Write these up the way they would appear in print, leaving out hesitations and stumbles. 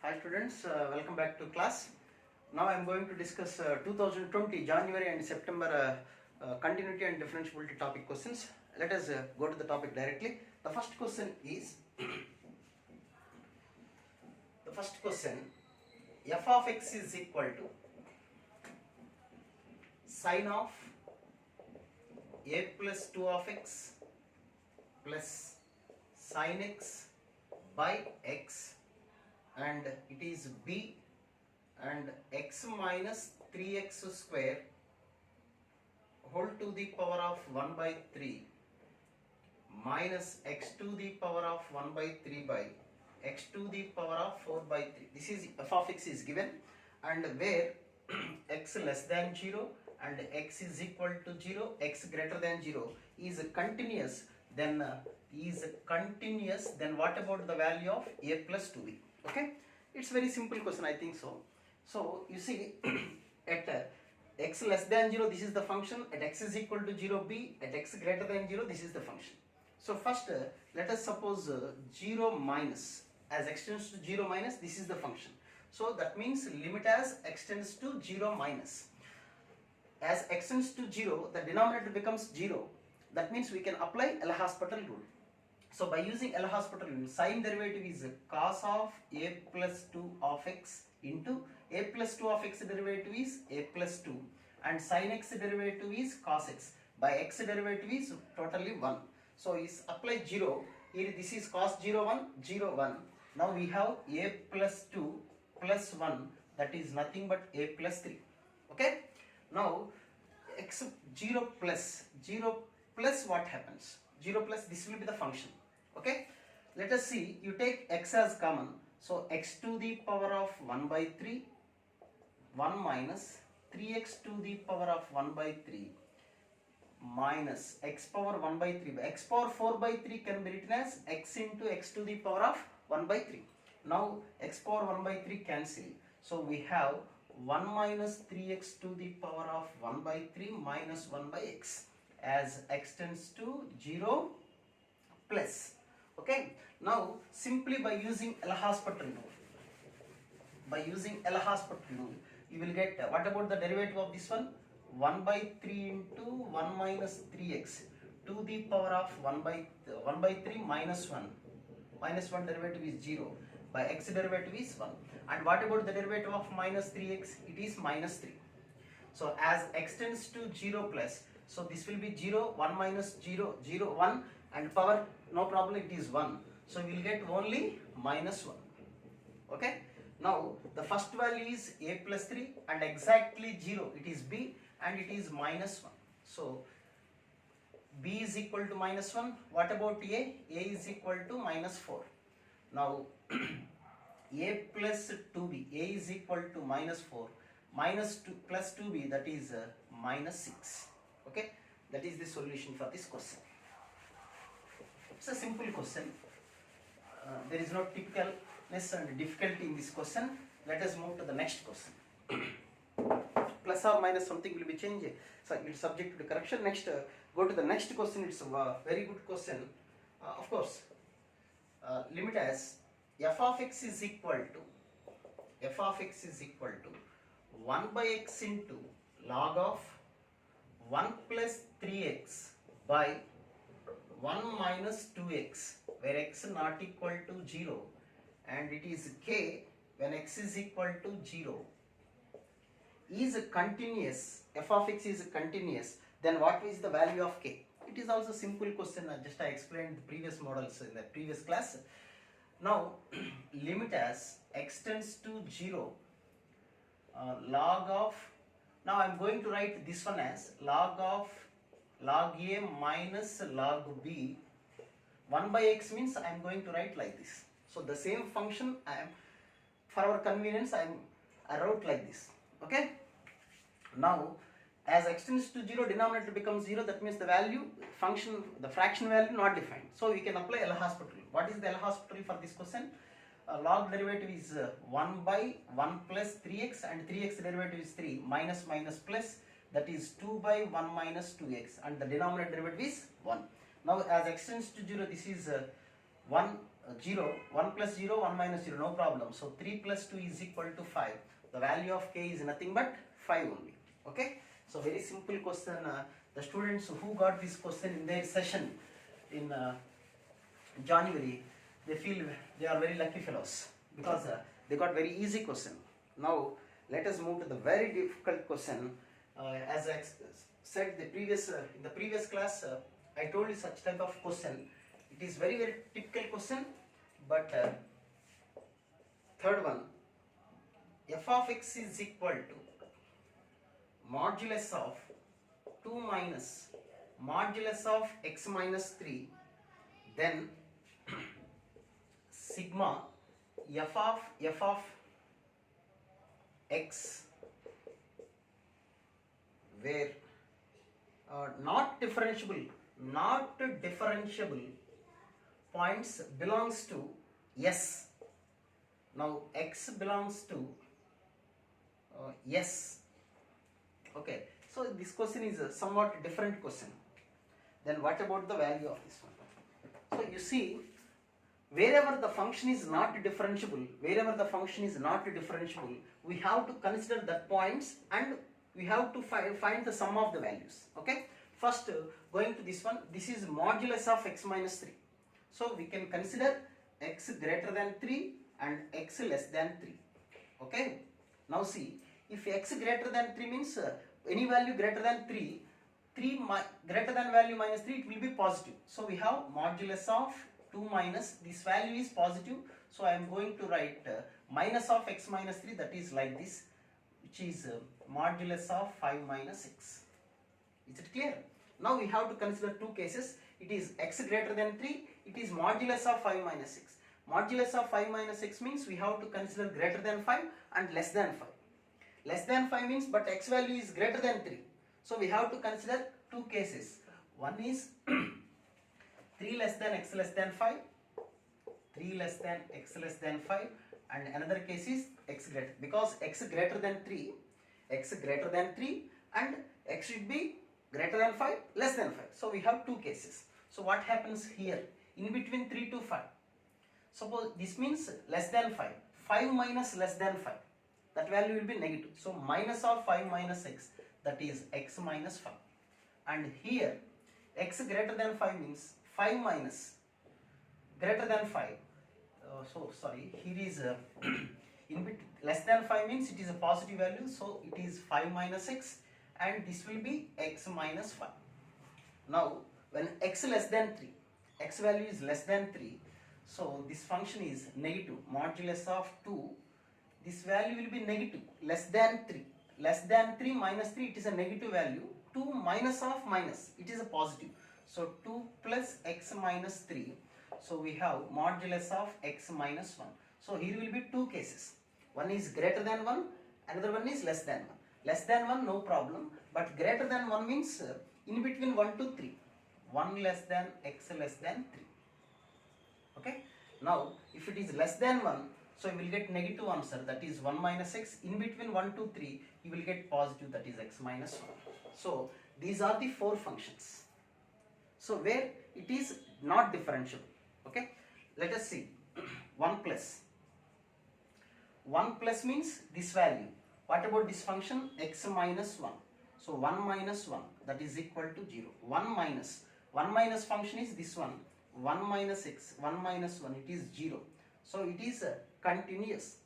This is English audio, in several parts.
Hi students, welcome back to class. Now I am going to discuss 2020 January and September continuity and differentiability topic questions. Let us go to the topic directly. The first question is f of x is equal to sine of a plus 2 of x plus sine x by x, and it is b, and x minus 3x square whole to the power of 1 by 3 minus x to the power of 1 by 3 by x to the power of 4 by 3. This is f of x is given, and where x less than 0 and x is equal to 0, x greater than 0 is continuous, then what about the value of a plus 2b? Okay, it's very simple question, I think so. So you see at x less than 0 this is the function, at x is equal to 0 b, at x greater than 0 this is the function. So first let us suppose 0 minus, as x tends to 0 minus, this is the function. So that means limit as x tends to 0 minus. As x tends to 0, the denominator becomes 0. That means we can apply L'Hospital rule. So by using L'Hospital rule, sine derivative is cos of a plus 2 of x into a plus 2 of x derivative is a plus 2, and sine x derivative is cos x, by x derivative is totally 1. So is apply 0, here this is cos 0 1 0 1. Now we have a plus 2 plus 1, that is nothing but a plus 3. Okay, now x 0 plus what happens? 0 plus, this will be the function. Okay, let us see, you take x as common, so x to the power of 1 by 3 1 minus 3x to the power of 1 by 3 minus x power 1 by 3 by x power 4 by 3 can be written as x into x to the power of 1 by 3. Now x power 1 by 3 cancel, so we have 1 minus 3x to the power of 1 by 3 minus 1 by x, as x tends to 0 plus. Okay, now simply by using L'Hospital rule, you will get what about the derivative of this one? 1 by 3 into 1 minus 3x to the power of 1 by 3 minus 1. Minus 1 derivative is 0, by x derivative is 1. And what about the derivative of minus 3x? It is minus 3. So as x tends to 0 plus, so this will be 0, 1 minus 0, 0, 1, and power, no problem, it is 1. So we will get only minus 1. Okay, now the first value is a plus 3 and exactly 0, it is b, and it is minus 1. So b is equal to minus 1. What about a? A is equal to minus 4. Now a plus 2b, a is equal to minus 4 minus 2 plus 2b, that is minus 6. Okay, that is the solution for this question. It's a simple question. There is no typicalness and difficulty in this question. Let us move to the next question. Plus or minus something will be changed, so it's subject to correction. Next, go to the next question. It's a very good question. Of course, limit as f of x is equal to 1 by x into log of 1 plus 3x by 1 minus 2x, where x not equal to 0, and it is k when x is equal to 0, is continuous. F of x is continuous, then what is the value of k? It is also simple question, just I explained the previous models in the previous class. Now limit as x tends to 0 log of, now I am going to write this one as log a minus log b. 1 by x means I am going to write like this. So the same function, for our convenience I wrote like this. Okay, now as x tends to 0, denominator becomes 0, that means the fraction value not defined. So we can apply L'Hospital. What is the L'Hospital for this question? Log derivative is 1 by 1 plus 3x, and 3x derivative is 3, minus plus, that is 2 by 1 minus 2x, and the denominator derivative is 1. Now as x tends to 0, this is 1 0, 1 plus 0, 1 minus 0, no problem. So 3 plus 2 is equal to 5. The value of k is nothing but 5 only. Okay. So very simple question. The students who got this question in their session in January, they feel they are very lucky fellows because they got very easy question. Now let us move to the very difficult question. As I said in the previous class, I told you such type of question. It is very typical question, but third one, f of x is equal to modulus of 2 minus modulus of x minus 3, then sigma f of x, where not differentiable points belongs to S. Now x belongs to S. Okay, so this question is a somewhat different question. Then what about the value of this one? So you see, wherever the function is not differentiable, we have to consider that points and we have to find the sum of the values. Okay, first going to this one, this is modulus of x minus 3. So we can consider x greater than 3 and x less than 3. Okay, now see, if x greater than 3 means any value greater than 3, greater than value minus 3, it will be positive. So we have modulus of 2 minus, this value is positive, so I am going to write minus of x minus 3, that is like this, which is modulus of 5 minus 6. Is it clear? Now we have to consider two cases. It is x greater than 3, it is modulus of 5 minus 6. Modulus of 5 minus 6 means we have to consider greater than 5 and less than 5. Less than 5 means but x value is greater than 3. So we have to consider two cases. One is 3 less than x less than 5, 3 less than x less than 5, and another case is x greater, because x greater than 3 and x should be greater than 5, less than 5. So we have two cases. So what happens here? In between 3 to 5. Suppose this means less than 5. 5 minus less than 5. That value will be negative. So minus of 5 minus 6. That is x minus 5. And here x greater than 5 means 5 minus greater than 5. Here is in between less than 5 means it is a positive value. So it is 5 minus 6. And this will be x minus 5. Now when x less than 3, x value is less than 3, so this function is negative, modulus of 2, this value will be negative, less than 3. Less than 3 minus 3, it is a negative value. 2 minus of minus, it is a positive. So 2 plus x minus 3, so we have modulus of x minus 1. So here will be two cases. One is greater than 1, another one is less than 1. Less than 1, no problem, but greater than 1 means in between 1 to 3. 1 less than x less than 3. Okay. Now if it is less than 1, so you will get negative answer, that is 1 minus x. In between 1 to 3, you will get positive, that is x minus 1. So these are the four functions. So where it is not differentiable. Okay. Let us see. 1 plus. 1 plus means this value. What about this function? X minus 1. So 1 minus 1, that is equal to 0. 1 minus function is this one. 1 minus x, 1 minus 1, it is 0. So it is continuous.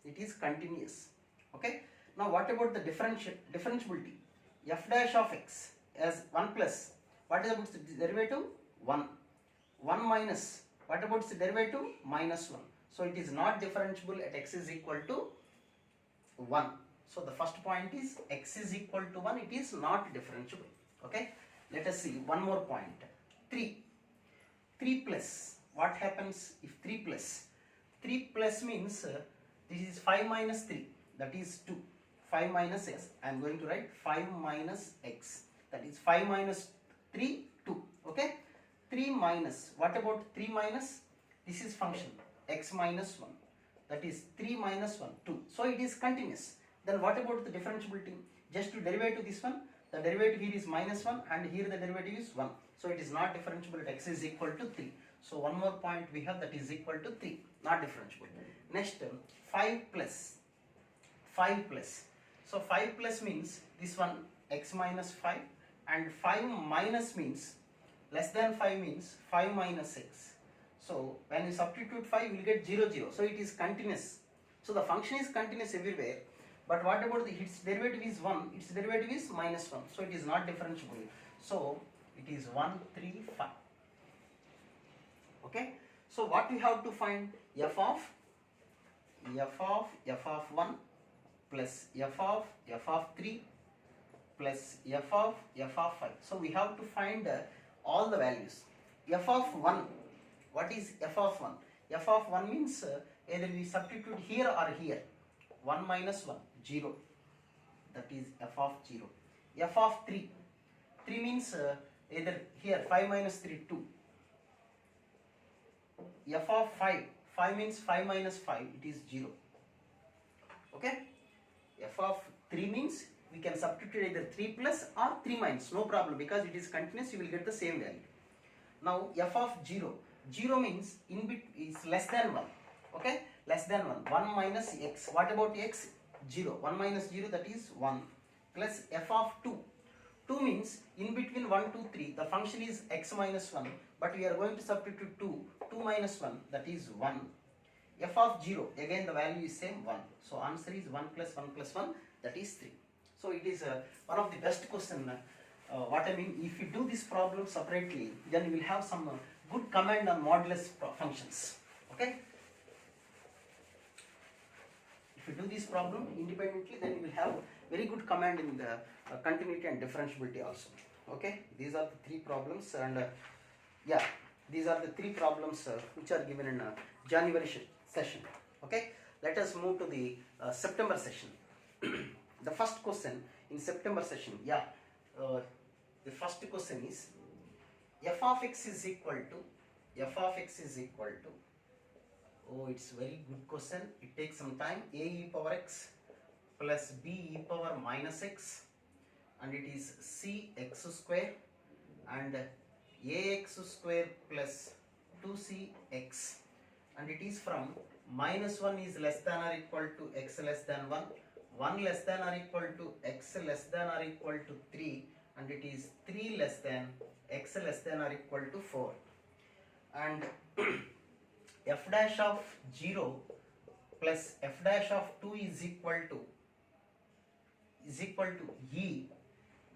Okay. Now what about the differentiability? F dash of x as 1 plus. What is about the derivative? 1. 1 minus. What about the derivative? Minus 1. So it is not differentiable at x is equal to 1. So the first point is x is equal to 1, it is not differentiable. Okay. Let us see one more point. 3. 3 plus. What happens if 3 plus? 3 plus means this is 5 minus 3, that is 2. 5 minus x. I am going to write 5 minus x. That is 5 minus 3, 2. Okay. 3 minus. What about 3 minus? This is function x minus 1. That is 3 minus 1, 2. So it is continuous. Then what about the differentiability? Just to derivative this one, the derivative here is minus 1 and here the derivative is 1. So it is not differentiable at x is equal to 3. So one more point we have, that is equal to 3, not differentiable. Next 5 plus. So 5 plus means this one x minus 5, and 5 minus means less than 5 means 5 minus x. So when you substitute 5, you will get 0, 0. So it is continuous. So the function is continuous everywhere. But what about its derivative is 1, its derivative is minus 1. So it is not differentiable. So it is 1, 3, 5. Okay. So what we have to find? F of 1 plus f of 3 plus f of 5. So we have to find all the values. F of 1. What is f of 1? F of 1 means either we substitute here or here. 1 minus 1, 0. That is f of 0. F of 3. 3 means either here 5 minus 3, 2. F of 5. 5 means 5 minus 5, it is 0. Okay. F of 3 means we can substitute either 3 plus or 3 minus, no problem, because it is continuous, you will get the same value. Now f of 0. 0 means in bit is less than 1. Okay, less than 1. 1 minus x. What about x? 0. 1 minus 0, that is 1, plus f of 2. 2 means in between 1, 2, 3, the function is x minus 1, but we are going to substitute 2. 2 minus 1, that is 1. F of 0, again the value is same, 1. So answer is 1 plus 1 plus 1, that is 3. So it is one of the best question. What I mean, if you do this problem separately, then you will have some good command on modulus functions. Okay. If you do this problem independently, then you will have very good command in the continuity and differentiability also. Okay. These are the 3 problems, and yeah, these are the 3 problems which are given in January session. Okay. Let us move to the September session. The first question in September session, yeah, the first question is f of x is equal to, oh, it's very good question, it takes some time, a e power x plus b e power minus x, and it is c x square and ax square plus 2cx, and it is from minus 1 is less than or equal to x less than 1, 1 less than or equal to x less than or equal to 3, and it is 3 less than x less than or equal to 4, and f dash of 0 plus f dash of 2 is equal to e,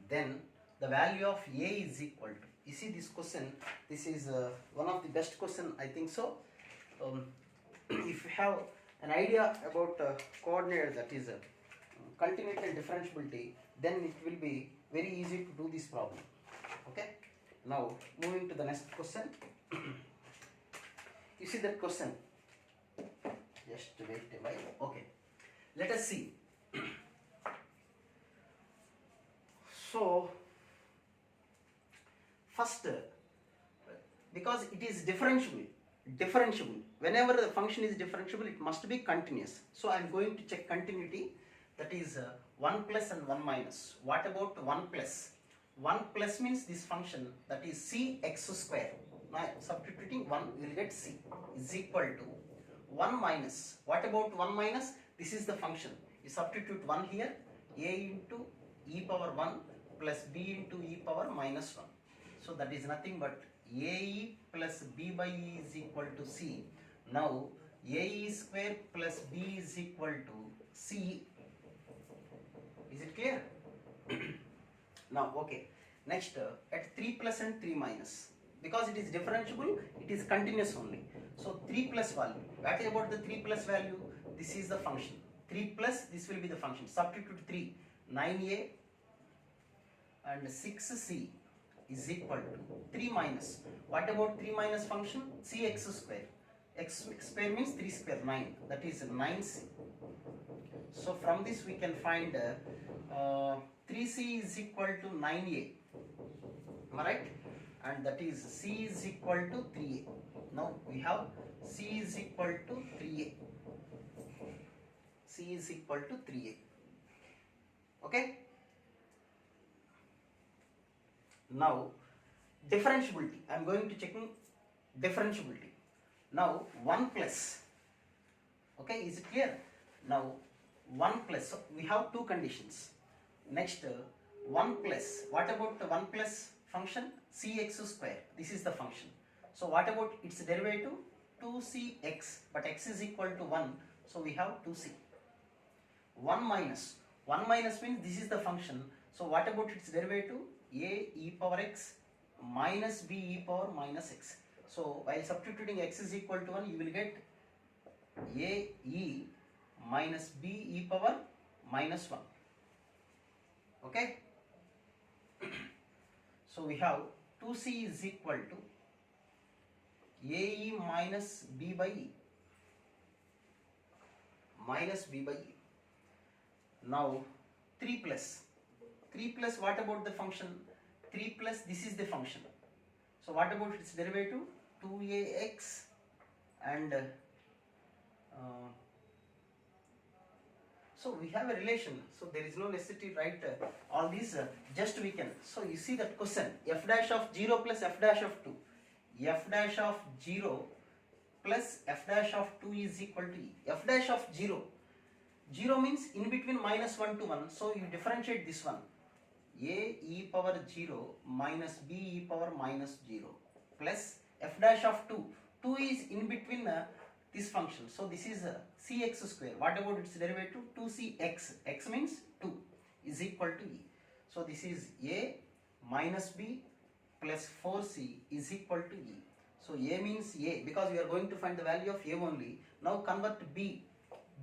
then the value of a is equal to, you see this question, this is one of the best question, I think so. If you have an idea about coordinate, that is continuity and differentiability, then it will be very easy to do this problem. Okay. Now moving to the next question. You see that question, just wait a while. Okay, let us see. So first, because it is differentiable, whenever the function is differentiable, it must be continuous. So I am going to check continuity, that is 1 plus and 1 minus. What about 1 plus? 1 plus means this function, that is c x square. Now substituting 1, we will get c is equal to 1 minus. What about 1 minus? This is the function. You substitute 1 here, a into e power 1 plus b into e power minus 1. So that is nothing but ae plus b by e is equal to c. Now ae square plus b is equal to c. Is it clear? Now okay. Next at 3 plus and 3 minus. Because it is differentiable, it is continuous only. So 3 plus value. What about the 3 plus value? This is the function. 3 plus, this will be the function. Substitute 3, 9a and 6c is equal to 3 minus. What about 3 minus function? Cx square. X square means 3 square, 9. That is 9c. So from this we can find 3c is equal to 9a. Am I right? And that is c is equal to 3a. Now we have c is equal to 3a. C is equal to 3a. Okay. Now differentiability. I am going to checking differentiability. Now 1 plus, okay, is it clear? Now 1 plus, so we have two conditions. Next 1 plus, what about the 1 plus function? Cx square, this is the function. So what about its derivative? 2cx, but x is equal to 1, so we have 2c. 1 minus means this is the function, so what about its derivative? A e power x minus b e power minus x. So while substituting x is equal to 1, you will get a e minus b e power minus 1. Okay. So we have 2c is equal to ae minus b by e. Minus b by e. Now 3 plus, what about the function? 3 plus, this is the function. So what about its derivative? 2ax and so we have a relation, so there is no necessity to write all these, just we can. So you see that question, f dash of 0 plus f dash of 2. F dash of 0 plus f dash of 2 is equal to e. F dash of 0, 0 means in between minus 1 to 1, so you differentiate this one. A e power 0 minus b e power minus 0 plus f dash of 2. 2 is in between this function, so this is cx square. What about its derivative? 2cx, x means 2 is equal to e. So this is a minus b plus 4c is equal to e. So a means a, because we are going to find the value of a only. Now convert b.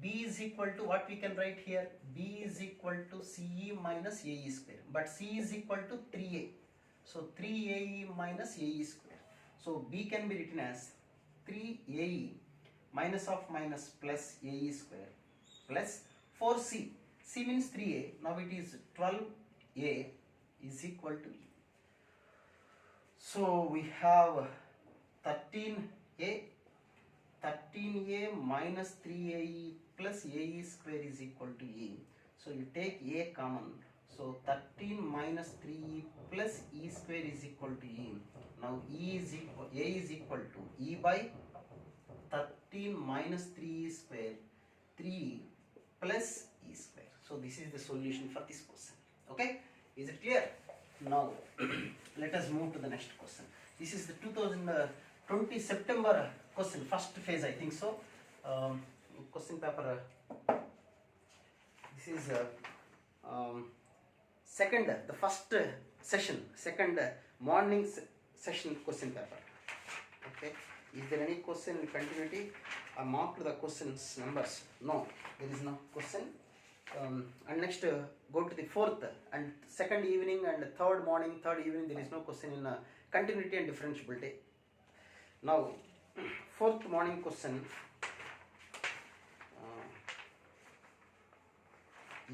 B is equal to what we can write here? B is equal to CE minus AE square. But C is equal to 3A. So 3AE minus AE square. So B can be written as 3AE minus of minus plus AE square plus 4C. C means 3A. Now it is 12A is equal to E. So we have 13A minus 3AE plus AE square is equal to E. So you take A common. So 13 minus 3E plus E square is equal to E. Now A is equal to E by 13 minus 3E square, 3 plus E square. So this is the solution for this question. Okay, is it clear? Now let us move to the next question. This is the 2020 September question, first phase, I think so. Question paper. This is the first session, second morning session question paper. Okay. Is there any question in continuity? I marked the questions numbers. No, there is no question. And next go to the fourth and second evening and third morning, third evening, there is no question in continuity and differentiability. Now fourth morning question.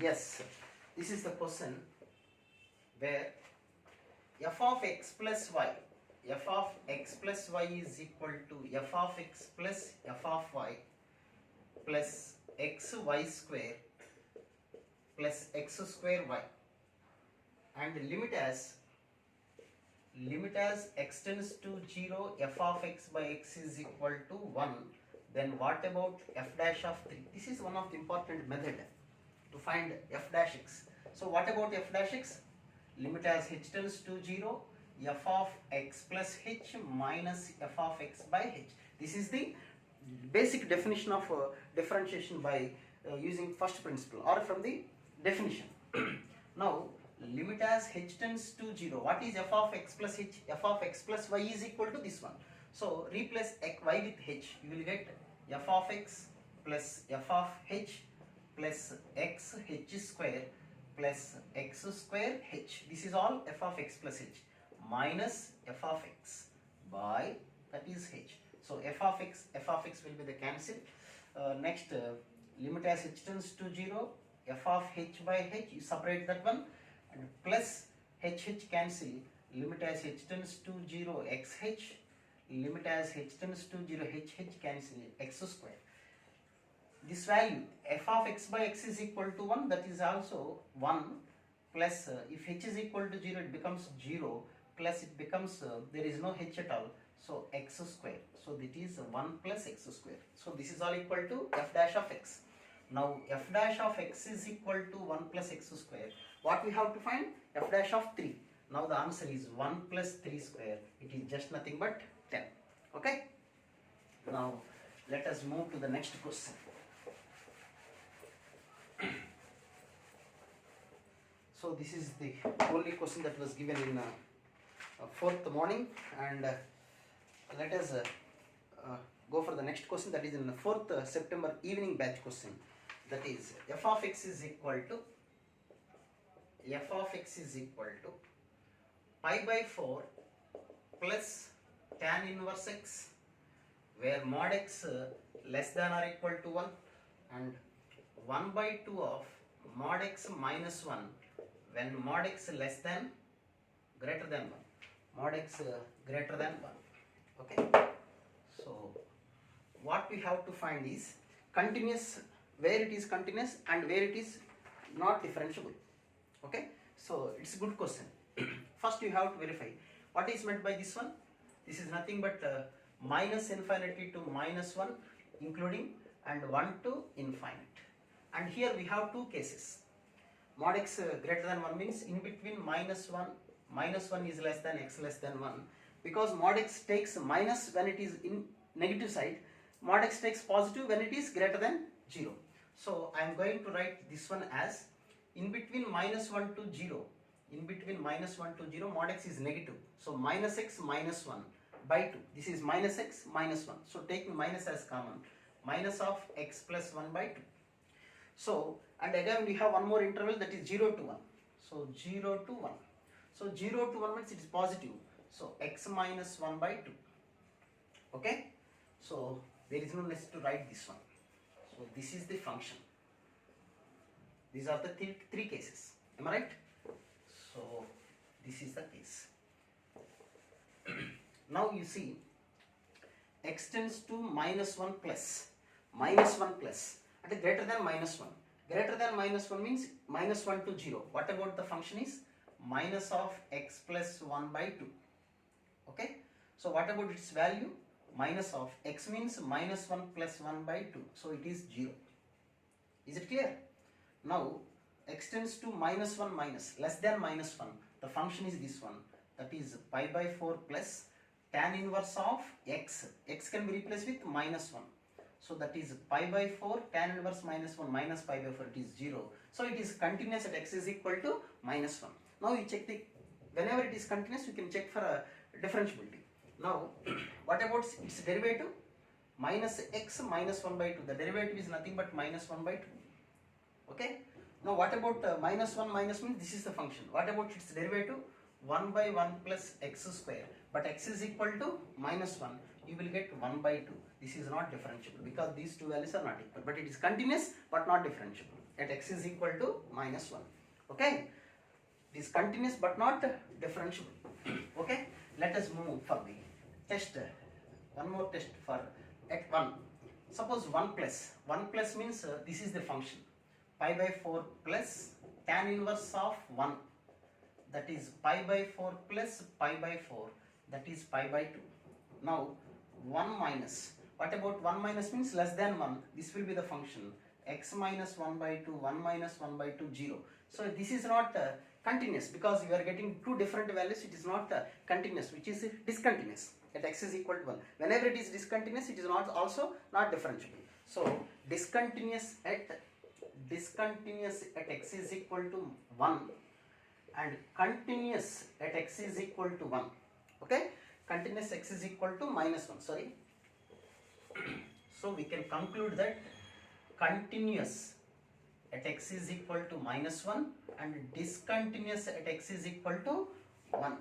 Yes, this is the question where f of x plus y, f of x plus y is equal to f of x plus f of y plus xy square plus x square y, and limit as x tends to 0, f of x by x is equal to 1. Then what about f dash of 3? This is one of the important method to find f dash x. So what about f dash x? Limit as h tends to 0, f of x plus h minus f of x by h. This is the basic definition of differentiation by using first principle or from the definition. Now limit as h tends to 0. What is f of x plus h? F of x plus y is equal to this one. So replace y with h. You will get f of x plus f of h plus x h square plus x square h. This is all f of x plus h minus f of x by that is h. So f of x will be the cancel. Next limit as h tends to 0, f of h by h, you separate that one, and plus h cancel, limit as h tends to 0 xh, limit as h tends to 0 h cancel, x square. This value f of x by x is equal to 1, that is also 1, plus if h is equal to 0 it becomes 0, plus it becomes there is no h at all, So x square. So that is 1 plus x square. So this is all equal to f dash of x. Now f dash of x is equal to 1 plus x square. What we have to find? F dash of 3. Now the answer is 1 plus 3 square. It is just nothing but 10. Okay. Now let us move to the next question. So this is the only question that was given in 4th morning, and let us go for the next question, that is in the 4th September evening batch question. That is f of x is equal to pi by 4 plus tan inverse x, where mod x less than or equal to 1, and 1 by 2 of mod x minus 1 when mod x less than greater than 1, mod x greater than 1. Okay. So what we have to find is continuous, where it is continuous and where it is not differentiable. Okay. So it's a good question. First you have to verify what is meant by this one. This is nothing but minus infinity to minus 1 including, and 1 to infinite. And here we have two cases. Mod x greater than 1 means in between minus 1 is less than x less than 1, because mod x takes minus when it is in negative side, mod x takes positive when it is greater than 0. So I am going to write this one as in between minus 1 to 0, mod x is negative, so minus x minus 1 by 2, this is minus x minus 1, so take minus as common, minus of x plus 1 by 2. So, and again we have one more interval, that is 0 to 1. So 0 to 1. So 0 to 1 means it is positive. So x minus 1 by 2. Okay. So there is no necessity to write this one. So this is the function. These are the three cases. Am I right? So this is the case. Now you see x tends to minus 1 plus. At greater than minus 1. Greater than minus 1 means minus 1 to 0. What about the function is minus of x plus 1 by 2. Okay. So what about its value? Minus of x means minus 1 plus 1 by 2. So it is 0. Is it clear? Now x tends to minus 1 minus less than minus 1. The function is this one. That is pi by 4 plus tan inverse of x. X can be replaced with minus 1. So that is pi by 4 tan inverse minus 1 minus pi by 4, it is 0. So it is continuous at x is equal to minus 1. Now you check the, whenever it is continuous you can check for a differentiability. Now what about its derivative? Minus x minus 1 by 2. The derivative is nothing but minus 1 by 2. Okay. Now what about minus 1 minus means this is the function. What about its derivative? 1 by 1 plus x square. But x is equal to minus 1. You will get 1 by 2. This is not differentiable because these two values are not equal. But it is continuous but not differentiable. At x is equal to minus 1. Okay. It is continuous but not differentiable. Okay. Let us move for the test. One more test for at 1. Suppose 1 plus. 1 plus means this is the function. Pi by 4 plus tan inverse of 1. That is pi by 4 plus pi by 4. That is pi by 2. Now 1 minus. What about 1 minus means less than 1. This will be the function. X minus 1 by 2, 1 minus 1 by 2, 0. So this is not continuous because you are getting two different values. It is not continuous, which is discontinuous at x is equal to 1. Whenever it is discontinuous, it is not also not differentiable. So discontinuous at x is equal to 1 and continuous at x is equal to 1. Okay. Continuous x is equal to minus 1. Sorry. So we can conclude that continuous at x is equal to minus 1 and discontinuous at x is equal to 1.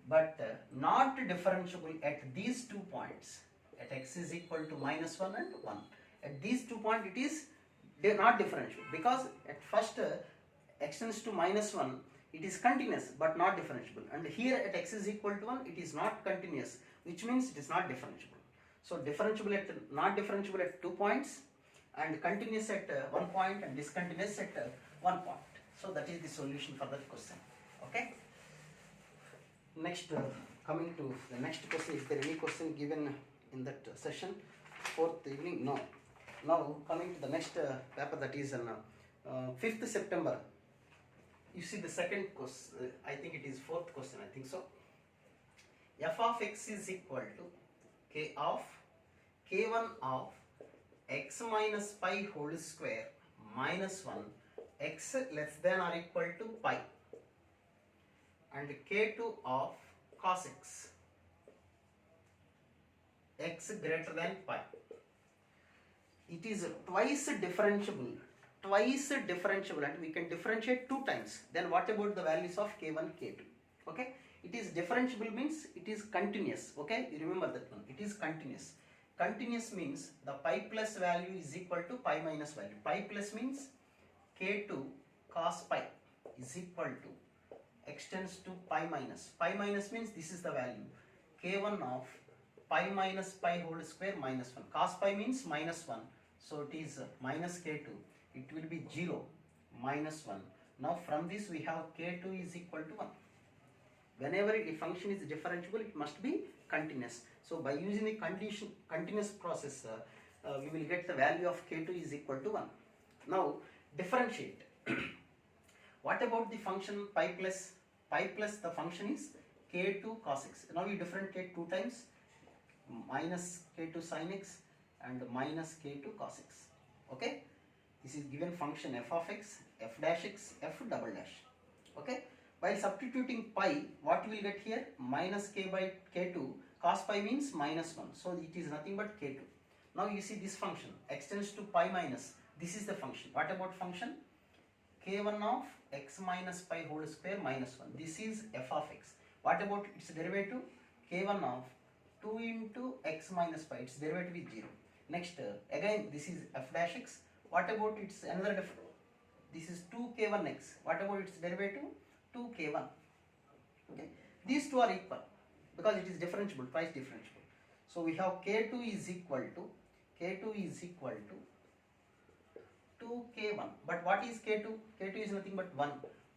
But not differentiable at these 2 points. At x is equal to minus 1 and 1. At these 2 points it is not differentiable because at first x tends to minus 1. It is continuous but not differentiable, and here at x is equal to 1 it is not continuous, which means it is not differentiable. So differentiable at not differentiable at 2 points and continuous at 1 point and discontinuous at 1 point. So that is the solution for that question. Okay. Next coming to the next question. Is there any question given in that session? Fourth evening? No. Now coming to the next paper, that is on 5th September. You see the second question, I think it is fourth question, I think so. F of x is equal to k1 of x minus pi whole square minus 1 x less than or equal to pi, and k2 of cos x greater than pi. It is twice differentiable, and we can differentiate 2 times. Then what about the values of k1, k2? Okay, it is differentiable means it is continuous. Okay, you remember that one, it is continuous. Continuous means the pi plus value is equal to pi minus value. Pi plus means k2 cos pi is equal to extends to pi minus. Pi minus means this is the value, k1 of pi minus pi whole square minus 1. Cos pi means minus 1, so it is minus k2. It will be 0 minus 1. Now from this we have k2 is equal to 1. Whenever a function is differentiable, it must be continuous. So by using the continuous process, we will get the value of k2 is equal to 1. Now differentiate. What about the function pi plus? Pi plus, the function is k2 cos x. Now we differentiate 2 times, minus k2 sin x and minus k2 cos x. Okay, this is given function f of x, f dash x, f double dash. Okay, while substituting pi, what we will get here? Minus k by k2, cos pi means minus 1, so it is nothing but k2. Now you see this function extends to pi minus, this is the function. What about function? k1 of x minus pi whole square minus 1, this is f of x. What about its derivative? k1 of 2 into x minus pi, its derivative is 0. Next, again this is f dash x. What about its another difference? This is 2k1x. What about its derivative? 2k1. Okay, these two are equal because it is differentiable, twice differentiable. So we have k2 is equal to 2k1. But what is k2? k2 is nothing but 1.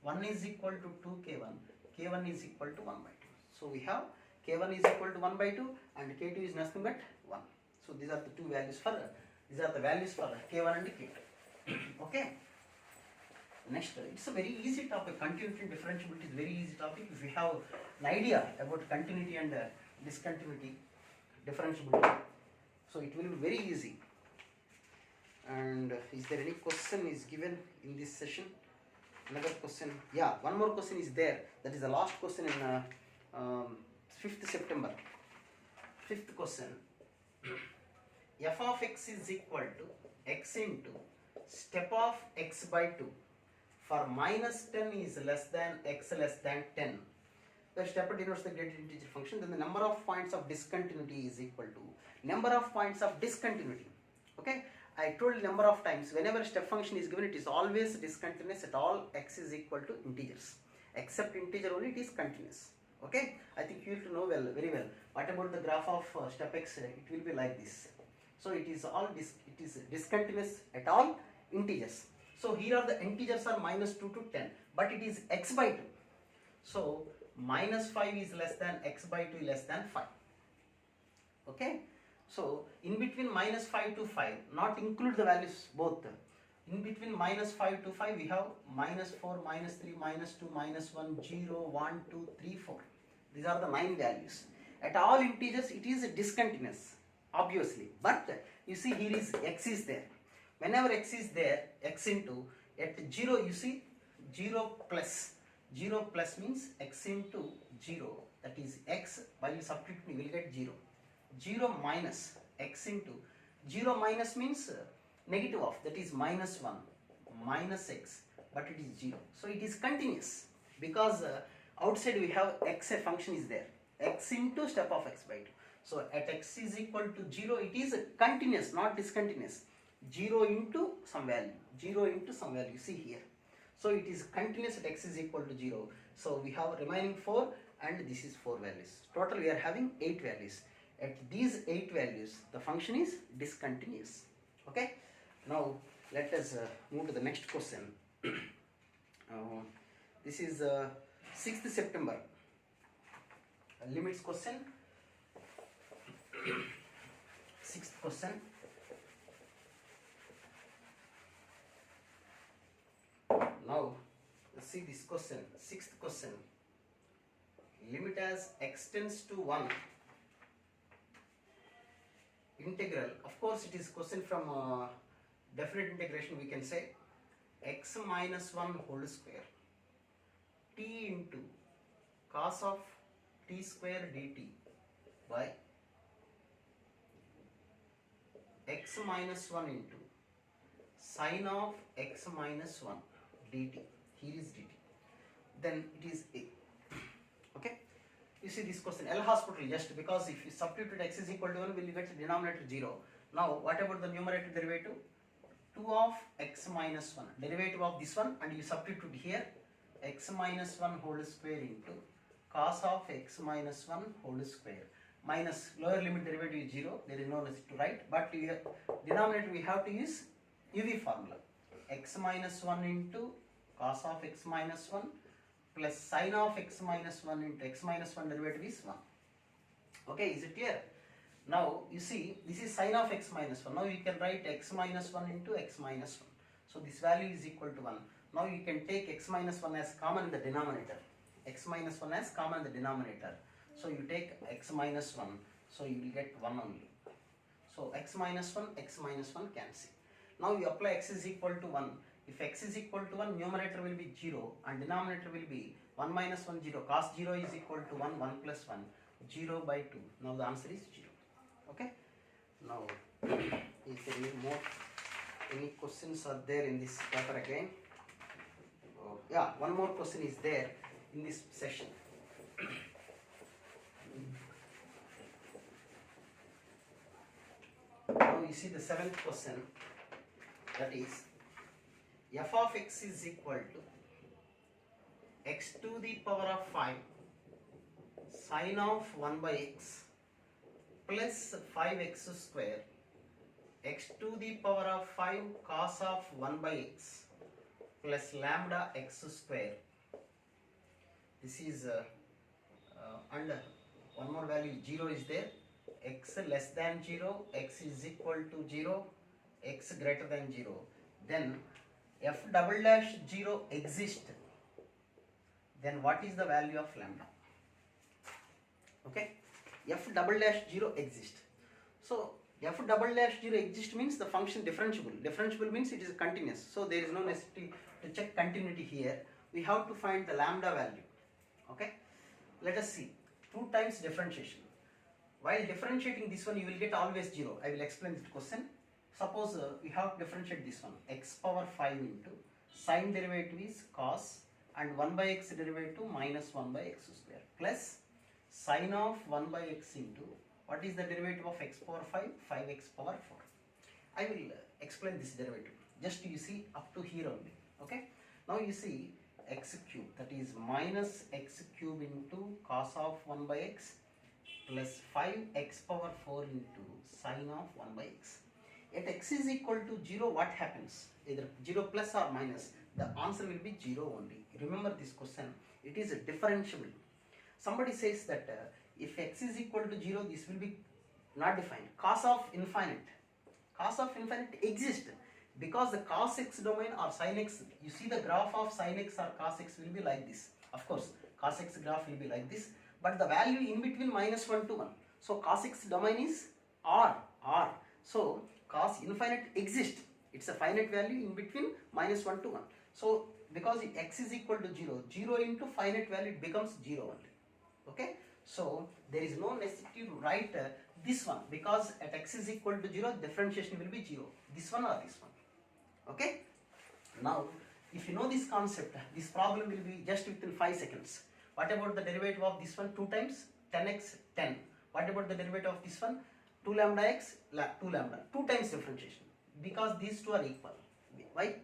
1 is equal to 2k1. k1 is equal to 1 by 2. So we have k1 is equal to 1 by 2 and k2 is nothing but 1. So these are the two values for k1 and k2. Okay. Next, it's a very easy topic. Continuity and differentiability is very easy topic. If you have an idea about continuity and discontinuity, differentiability, so it will be very easy. And is there any question is given in this session? Another question? Yeah, one more question is there. That is the last question in 5th September. 5th question. F of x is equal to x into step of x by 2 for minus 10 is less than x less than 10. The step denotes the greater integer function. Then the number of points of discontinuity is equal to number of points of discontinuity. Okay, I told number of times, whenever step function is given, it is always discontinuous at all x is equal to integers. Except integer only, it is continuous. Okay, I think you have to know very well. What about the graph of step x? It will be like this. So it is discontinuous at all integers. So here are the integers are minus 2 to 10, but it is x by 2. So minus 5 is less than x by 2 less than 5. Okay. So in between minus 5 to 5, not include the values both. In between minus 5 to 5, we have minus 4, minus 3, minus 2, minus 1, 0, 1, 2, 3, 4. These are the 9 values. At all integers, it is discontinuous, obviously. But you see here is x is there. Whenever x is there, x into, at 0 you see 0 plus. 0 plus means x into 0, that is x, while you substitute we will get 0. 0 minus x into 0 minus means negative of, that is minus 1 minus x, but it is 0. So it is continuous because outside we have x, a function is there, x into step of x by 2. So at x is equal to 0, it is continuous, not discontinuous. 0 into some value, 0 into some value, see here. So it is continuous at x is equal to 0. So we have remaining 4 and this is 4 values. Total we are having 8 values. At these 8 values, the function is discontinuous. Okay. Now let us move to the next question. This is 6th September. limits question. Sixth question. Now see this question, sixth question. Limit as x tends to 1, integral, of course it is question from definite integration, we can say x minus 1 whole square t into cos of t square dt by x minus 1 into sin of x minus 1 dt. Here is dt. Then it is a. Okay. You see this question, L hospital, just because if you substitute x is equal to 1, will you get the denominator 0. Now what about the numerator derivative? 2 of x minus 1, derivative of this one, and you substitute here x minus 1 whole square into cos of x minus 1 whole square minus lower limit derivative is 0, there is no necessity to write, but here denominator we have to use UV formula, x minus 1 into cos of x minus 1 plus sin of x minus 1 into x minus 1 derivative is 1. Okay, is it clear? Now you see this is sin of x minus 1. Now you can write x minus 1 into x minus 1. So this value is equal to 1. Now you can take x minus 1 as common in the denominator. X minus 1 as common in the denominator. So you take x minus 1. So you will get 1 only. So x minus 1 cancel. Now you apply x is equal to 1. If x is equal to 1, numerator will be 0 and denominator will be 1 minus 1 0. Cos 0 is equal to 1, 1 plus 1, 0 by 2. Now the answer is 0. Okay. Now is there any questions are there in this paper again? Oh, yeah, one more question is there in this session. Now you see the seventh question, that is f of x is equal to x to the power of 5 sin of 1 by x plus 5x square x to the power of 5 cos of 1 by x plus lambda x square. This is under one more value 0 is there, x less than 0, x is equal to 0, x greater than 0. Then f double dash 0 exists, then what is the value of lambda? Okay, f double dash 0 exists. So f double dash 0 exists means the function differentiable. Differentiable means it is continuous. So there is no necessity to check continuity here. We have to find the lambda value. Okay, let us see. 2 times differentiation. While differentiating this one, you will get always 0. I will explain this question. Suppose we have to differentiate this one, x power 5 into sine derivative is cos and 1 by x derivative minus 1 by x square plus sine of 1 by x into what is the derivative of x power 5? 5x power 4. I will explain this derivative. Just you see up to here only. Okay. Now you see x cube, that is minus x cube into cos of 1 by x plus 5x power 4 into sine of 1 by x. At x is equal to 0, what happens? Either 0 plus or minus, the answer will be 0 only. Remember this question, it is differentiable. Somebody says that if x is equal to 0, this will be not defined. Cos of infinite exists because the cos x domain or sin x, you see the graph of sin x or cos x will be like this. Of course, cos x graph will be like this, but the value in between minus 1 to 1. So cos x domain is R. So cos infinite exists. It's a finite value in between minus 1 to 1. So because x is equal to 0, 0 into finite value it becomes 0 only. Okay. So there is no necessity to write this one because at x is equal to 0, differentiation will be 0. This one or this one. Okay. Now if you know this concept, this problem will be just within 5 seconds. What about the derivative of this one? 2 times 10x 10. What about the derivative of this one? 2 lambda x 2 lambda. 2 times differentiation because these two are equal. Why?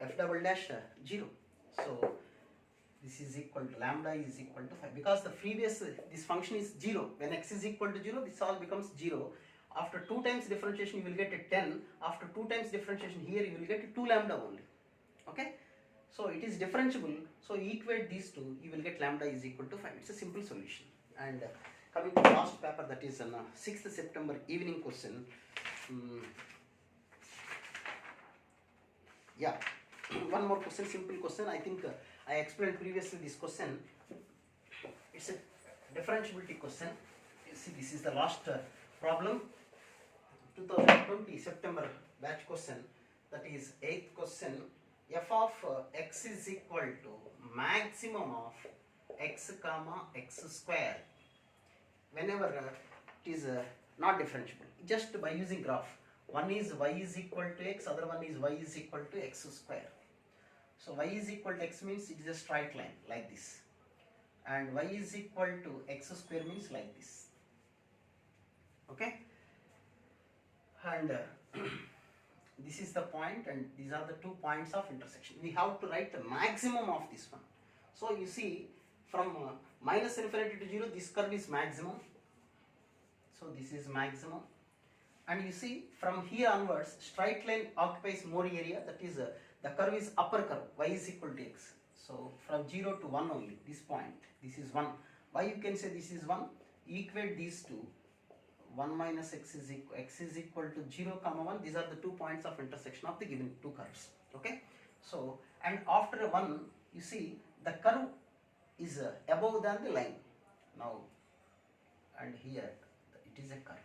F double dash 0. So this is equal to lambda is equal to 5 because the previous this function is 0. When x is equal to 0, this all becomes 0. After 2 times differentiation, you will get a 10. After 2 times differentiation, here you will get a 2 lambda only. Okay. So it is differentiable. So equate these two, you will get lambda is equal to 5. It's a simple solution. And coming to the last paper, that is an 6th September evening question. Yeah, one more question, simple question. I think I explained previously this question. It's a differentiability question. You see, this is the last problem, 2020 September batch question. That is 8th question. F of x is equal to maximum of x comma x square whenever it is not differentiable, just by using graph. One is y is equal to x, other one is y is equal to x square. So y is equal to x means it is a straight line like this, and y is equal to x square means like this. Okay, and this is the point, and these are the 2 points of intersection. We have to write the maximum of this one. So you see, from minus infinity to 0, this curve is maximum. So this is maximum. And you see, from here onwards, straight line occupies more area. That is, the curve is upper curve. Y is equal to x. So from 0 to 1 only, this point, this is 1. Why you can say this is 1? Equate these two. 1 minus x is equal to 0 comma 1. These are the 2 points of intersection of the given 2 curves. Okay. So, and after 1, you see the curve is above than the line. Now, and here it is a curve.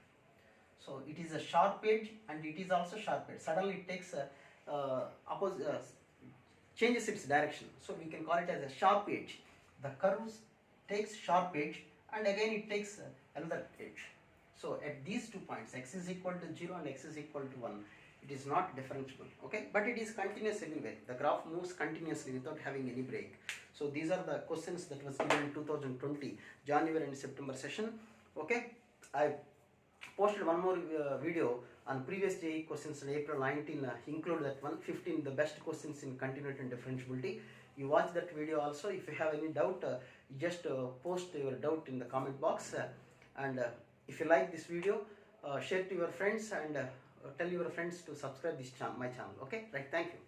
So it is a sharp edge and it is also sharp edge. Suddenly it takes changes its direction. So we can call it as a sharp edge. The curve takes sharp edge and again it takes another edge. So at these 2 points, x is equal to 0 and x is equal to 1, it is not differentiable. Okay, but it is continuous anyway. The graph moves continuously without having any break. So these are the questions that was given in 2020 January and September session. Okay, I posted one more video on previous JEE questions in April 19, include that one, 15 the best questions in continuity and differentiability. You watch that video also. If you have any doubt, you just post your doubt in the comment box, and if you like this video, share to your friends and tell your friends to subscribe this my channel. Okay, right, thank you.